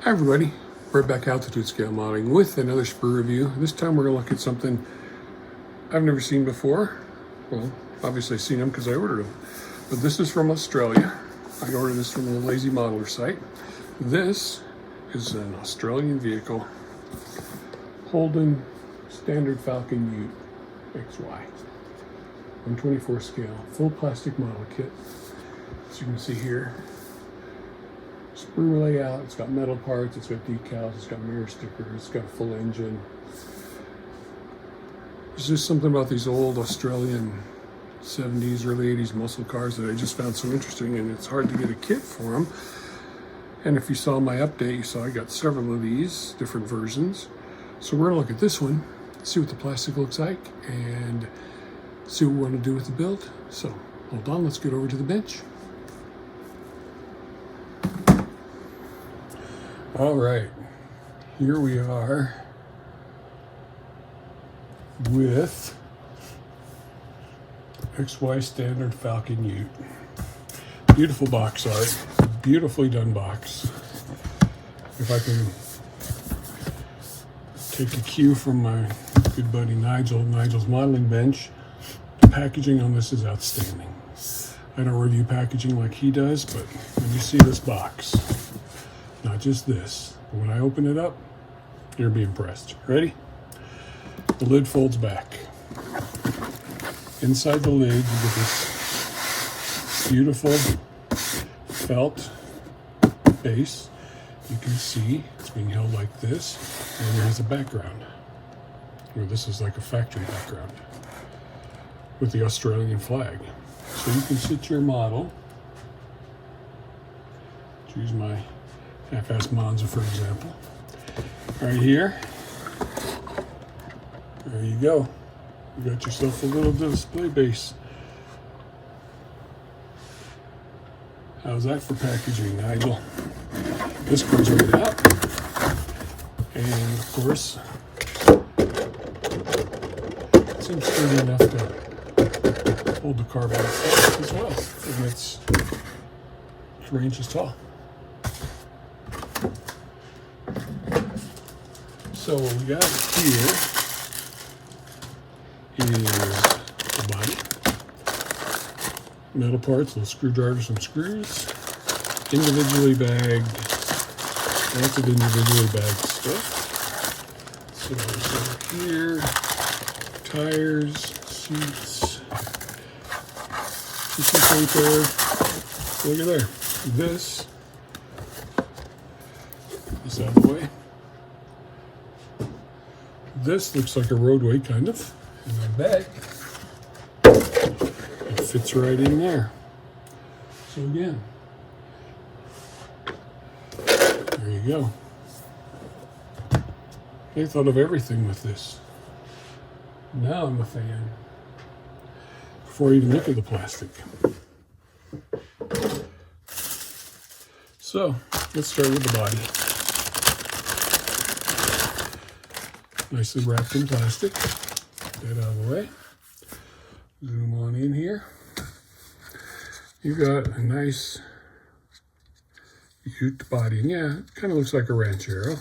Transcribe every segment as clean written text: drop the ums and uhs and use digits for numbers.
Hi everybody, we're back altitude scale modeling with another Sprue review. This time we're going to look at something I've never seen before. Well, obviously I've seen them because I ordered them. But this is from Australia. I ordered this from the Lazy Modeler site. This is an Australian vehicle, Holden Standard Falcon Ute XY. 124 scale, full plastic model kit. As you can see here, Sprue layout, it's got metal parts, it's got decals, it's got mirror stickers, it's got a full engine. There's just something about these old Australian 70s, early 80s muscle cars that I just found so interesting, and it's hard to get a kit for them. And if you saw my update, you saw I got several of these, different versions. So we're gonna look at this one, see what the plastic looks like, and see what we want to do with the build. So hold on, let's get over to the bench. All right, here we are with XY Standard Falcon Ute. Beautiful box art, beautifully done box. If I can take a cue from my good buddy Nigel's modeling bench, the packaging on this is outstanding. I don't review packaging like he does, but when you see this box, not just this, but when I open it up, you'll be impressed. Ready? The lid folds back. Inside the lid, you get this beautiful felt base. You can see it's being held like this, and it has a background, where this is like a factory background with the Australian flag. So you can sit your model. Choose my half-ass Monza, for example. Right here. There you go. You got yourself a little display base. How's that for packaging, Nigel? This comes right out. And of course, it seems sturdy enough to hold the car by itself as well. And it's 3 inches tall. So what we got here is the body, metal parts, little screwdrivers, some screws, individually bagged, lots of individually bagged stuff. So over here, tires, seats, tissue paper. Look at there. This out of the way. This looks like a roadway, kind of, and I bet it fits right in there. So again, there you go. They thought of everything with this. Now I'm a fan. Before I even look at the plastic. So let's start with the body. Nicely wrapped in plastic. Get that out of the way. Zoom on in here. You got a nice Ute body. And yeah, it kind of looks like a Ranchero.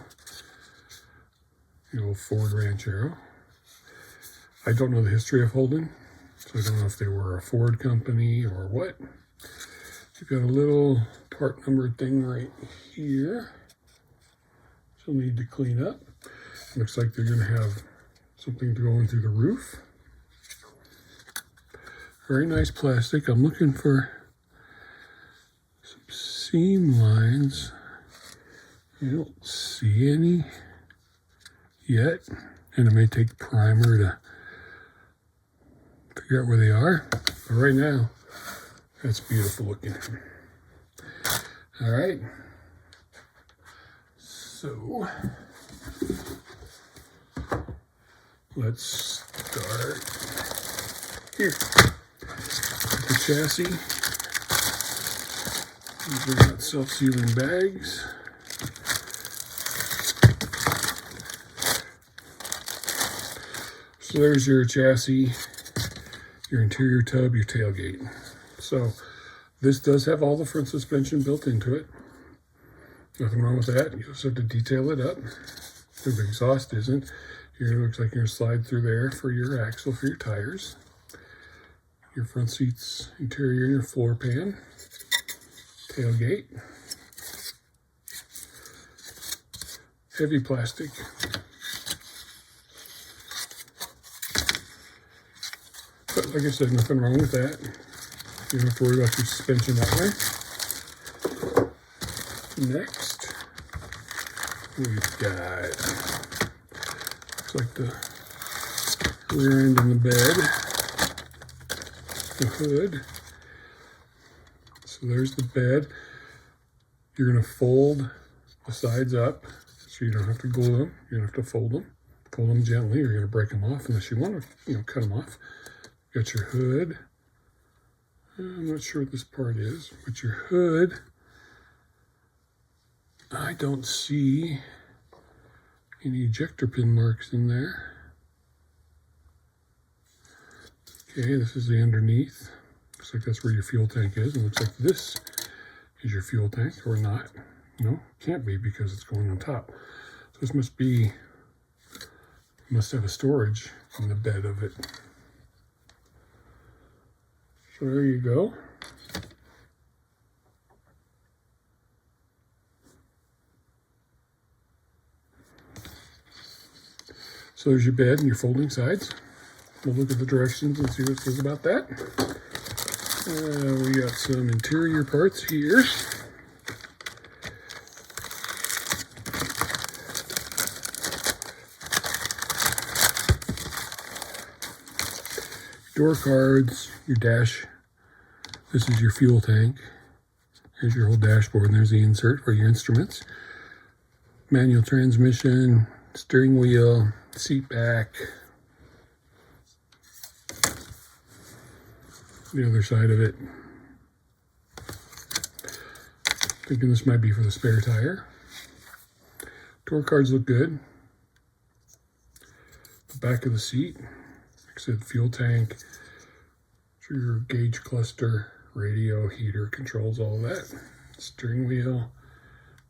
You know, Ford Ranchero. I don't know the history of Holden, so I don't know if they were a Ford company or what. You've got a little part number thing right here. So need to clean up. Looks like they're going to have something going through the roof. Very nice plastic. I'm looking for some seam lines. I don't see any yet. And it may take primer to figure out where they are. But right now, that's beautiful looking. All right. So let's start here. The chassis. These are not self-sealing bags. So there's your chassis, your interior tub, your tailgate. So this does have all the front suspension built into it. Nothing wrong with that. You just have to detail it up. The exhaust isn't. Here it looks like you're going to slide through there for your axle for your tires. Your front seats, interior, and your floor pan. Tailgate. Heavy plastic. But like I said, nothing wrong with that. You don't have to worry about your suspension that way. Next, we've got, looks like the rear end and the bed, the hood. So there's the bed. You're going to fold the sides up so you don't have to glue them. You don't have to fold them. Fold them gently, or you're going to break them off unless you want to, cut them off. Got your hood. I'm not sure what this part is, but your hood, I don't see any ejector pin marks in there. Okay, this is the underneath. Looks like that's where your fuel tank is. And looks like this is your fuel tank, or not. No, can't be because it's going on top. So this must have a storage in the bed of it. So there you go. So there's your bed and your folding sides. We'll look at the directions and see what it says about that. We got some interior parts here. Door cards, your dash. This is your fuel tank. Here's your whole dashboard, and there's the insert for your instruments. Manual transmission, steering wheel, seat back. The other side of it. Thinking this might be for the spare tire. Door cards look good. The back of the seat, like I said, fuel tank, your gauge cluster, radio, heater, controls, all that. Steering wheel,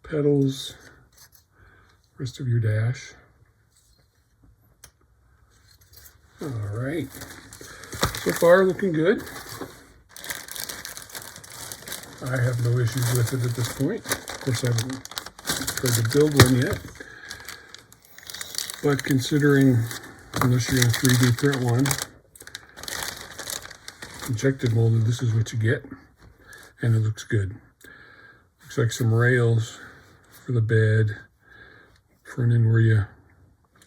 pedals, rest of your dash. All right. So far, looking good. I have no issues with it at this point. Of course, I haven't tried to build one yet. But considering, unless you're going to 3D print one, injected molded, this is what you get. And it looks good. Looks like some rails for the bed. Front end where your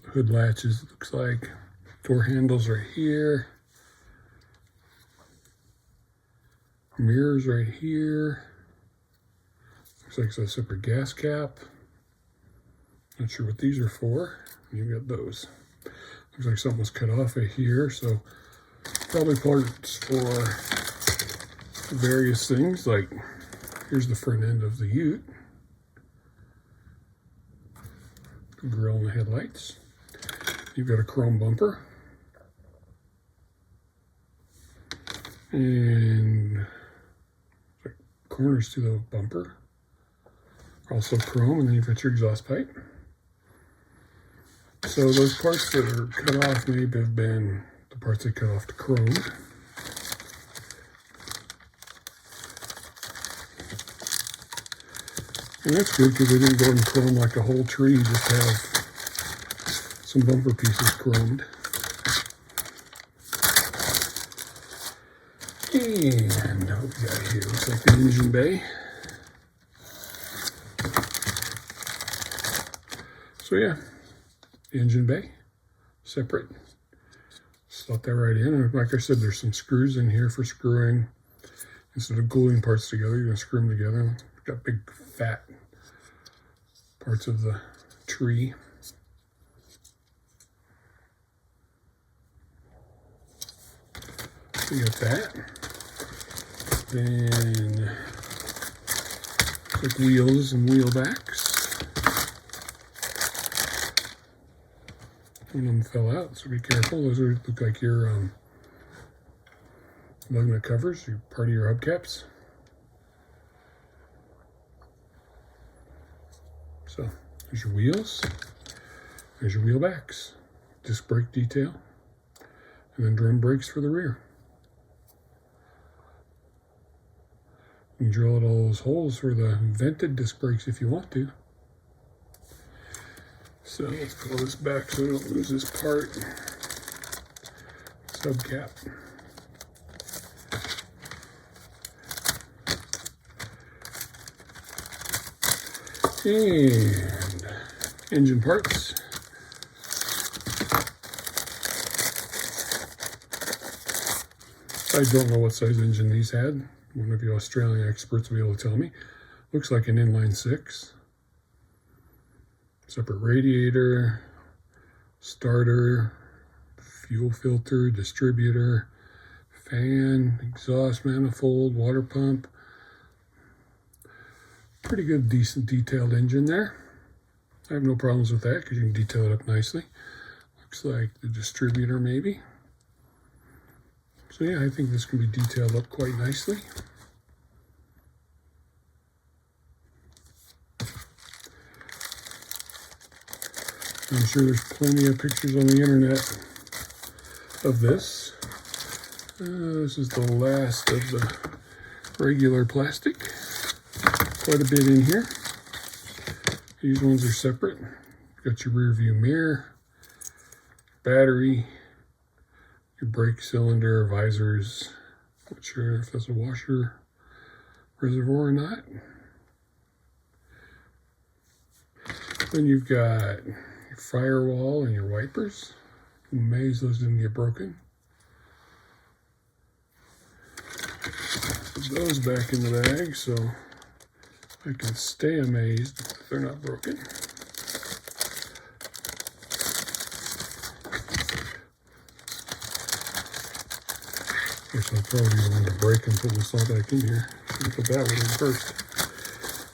hood latches, it looks like. Door handles right here. Mirrors right here. Looks like it's a separate gas cap. Not sure what these are for. You got those. Looks like something was cut off of here, so probably parts for various things. Like here's the front end of the ute. The grill and the headlights. You've got a chrome bumper. And corners to the bumper, also chrome, and then you've got your exhaust pipe. So those parts that are cut off may have been the parts that cut off the chrome. And that's good because they didn't go and chrome like a whole tree, just have some bumper pieces chromed. And what we got here, looks like the engine bay. So yeah, the engine bay, separate. Slot that right in. And like I said, there's some screws in here for screwing. Instead of gluing parts together, you're gonna screw them together. Got big fat parts of the tree. So you got that. Then like wheels and wheel backs. One of them fell out, so be careful. Those look like your lug nut covers, part of your hubcaps. So there's your wheels, there's your wheel backs, disc brake detail, and then drum brakes for the rear. You can drill out all those holes for the vented disc brakes if you want to. So let's pull this back so we don't lose this part. Subcap. And engine parts. I don't know what size engine these had. One of you Australian experts will be able to tell me. Looks like an inline 6. Separate radiator, starter, fuel filter, distributor, fan, exhaust manifold, water pump. Pretty good, decent detailed engine there. I have no problems with that because you can detail it up nicely. Looks like the distributor maybe. So yeah, I think this can be detailed up quite nicely. I'm sure there's plenty of pictures on the internet of this. This is the last of the regular plastic. Quite a bit in here. These ones are separate. Got your rear view mirror, battery, your brake cylinder, visors. Not sure if that's a washer reservoir or not. Then you've got your firewall and your wipers. I'm amazed those didn't get broken. Put those back in the bag so I can stay amazed if they're not broken. Guess I'll probably want to break and put this all back in here. Should put that one in first.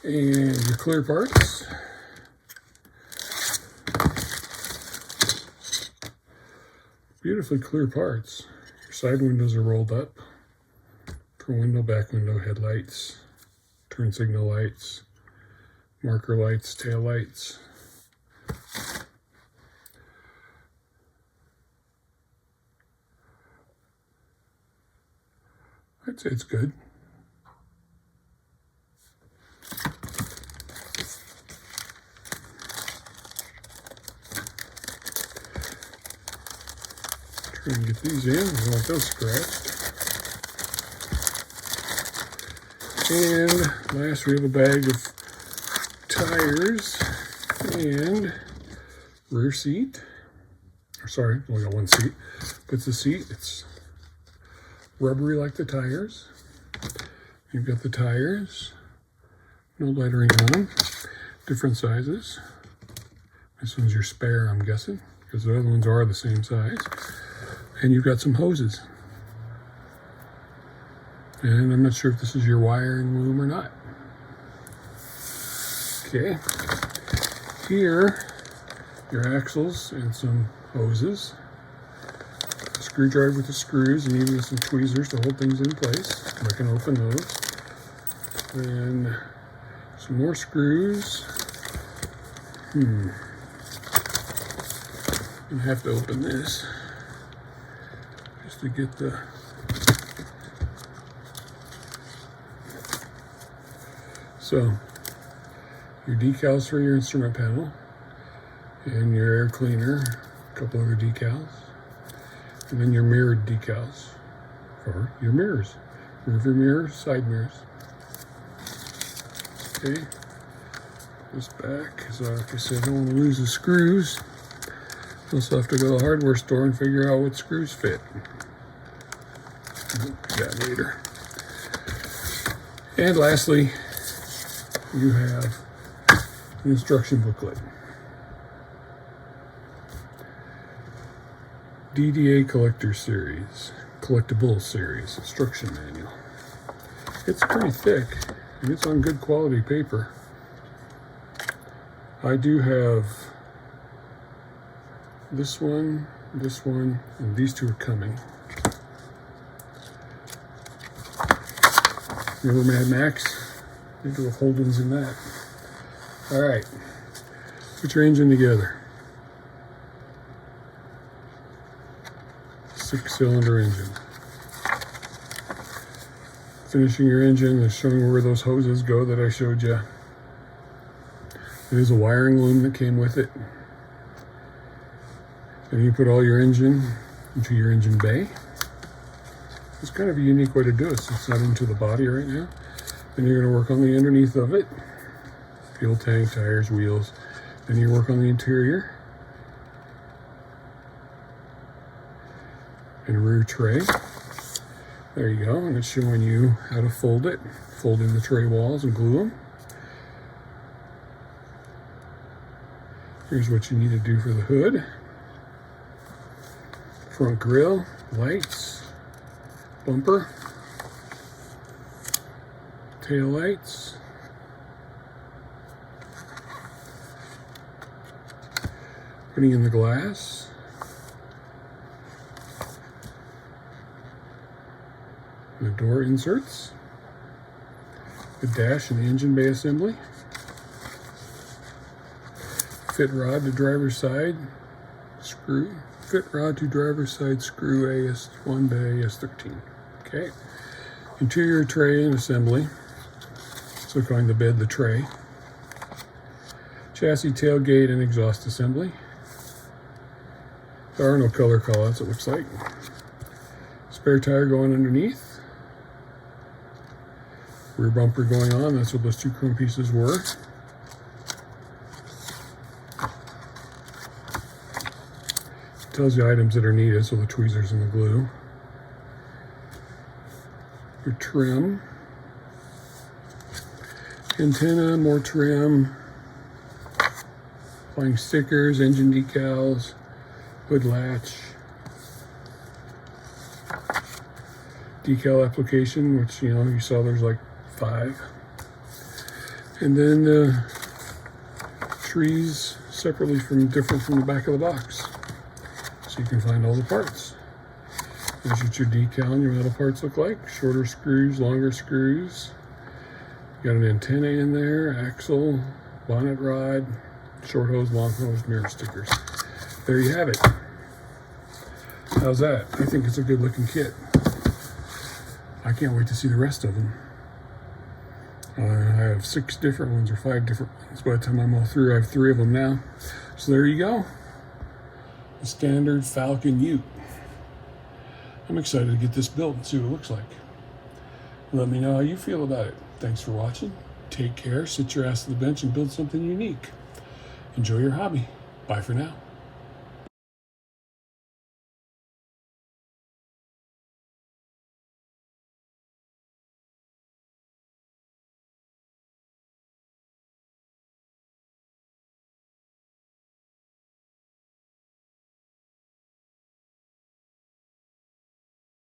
And your clear parts. Beautifully clear parts. Your side windows are rolled up. Front window, back window, headlights, turn signal lights, marker lights, tail lights. I'd say it's good. Try and get these in. I don't want those scratched. And last, we have a bag of tires and rear seat. Or sorry, only got one seat. But it's a seat. It's rubbery like the tires. You've got the tires. No lettering on them. Different sizes. This one's your spare, I'm guessing, because the other ones are the same size. And you've got some hoses. And I'm not sure if this is your wiring loom or not. Okay. Here, your axles and some hoses. A screwdriver with the screws and even some tweezers to hold things in place. I can open those. And some more screws. I'm gonna have to open this just to get the so your decals for your instrument panel and your air cleaner, a couple other decals, and then your mirrored decals for your mirrors, rear mirrors, side mirrors. Okay, this back because like I said, I don't want to lose the screws. Also have to go to the hardware store and figure out what screws fit. Do that later. And lastly, you have an instruction booklet. DDA Collector Series, Collectibles Series, instruction manual. It's pretty thick, and it's on good quality paper. I do have this one, and these two are coming. Remember Mad Max? They do have Holdens in that. All right, Put your engine together. 6-cylinder engine. Finishing your engine and showing where those hoses go that I showed you. There's a wiring loom that came with it. And you put all your engine into your engine bay. It's kind of a unique way to do it, so it's not into the body right now. Then you're going to work on the underneath of it. Fuel tank, tires, wheels. Then you work on the interior. And rear tray. There you go, and it's showing you how to fold it. Fold in the tray walls and glue them. Here's what you need to do for the hood. Front grille, lights, bumper, tail lights, putting in the glass, the door inserts, the dash and the engine bay assembly, fit rod to driver's side screw, fit rod to driver's side screw AS1 to AS13. Okay, interior tray and assembly, so going to bed the tray, chassis tailgate and exhaust assembly. There are no color callouts, it looks like. Spare tire going underneath. Rear bumper going on, that's what those two chrome pieces were. It tells you items that are needed, so the tweezers and the glue. Your trim. Antenna, more trim. Applying stickers, engine decals, hood latch. Decal application, which you saw there's like 5. And then trees separately different from the back of the box. So you can find all the parts. There's what your decal and your metal parts look like. Shorter screws, longer screws. You got an antenna in there, axle, bonnet rod, short hose, long hose, mirror stickers. There you have it. How's that? I think it's a good looking kit. I can't wait to see the rest of them. I have 6 different ones or 5 different ones. By the time I'm all through, I have 3 of them now. So there you go. The standard Falcon Ute. I'm excited to get this built and see what it looks like. Let me know how you feel about it. Thanks for watching. Take care, sit your ass to the bench and build something unique. Enjoy your hobby. Bye for now.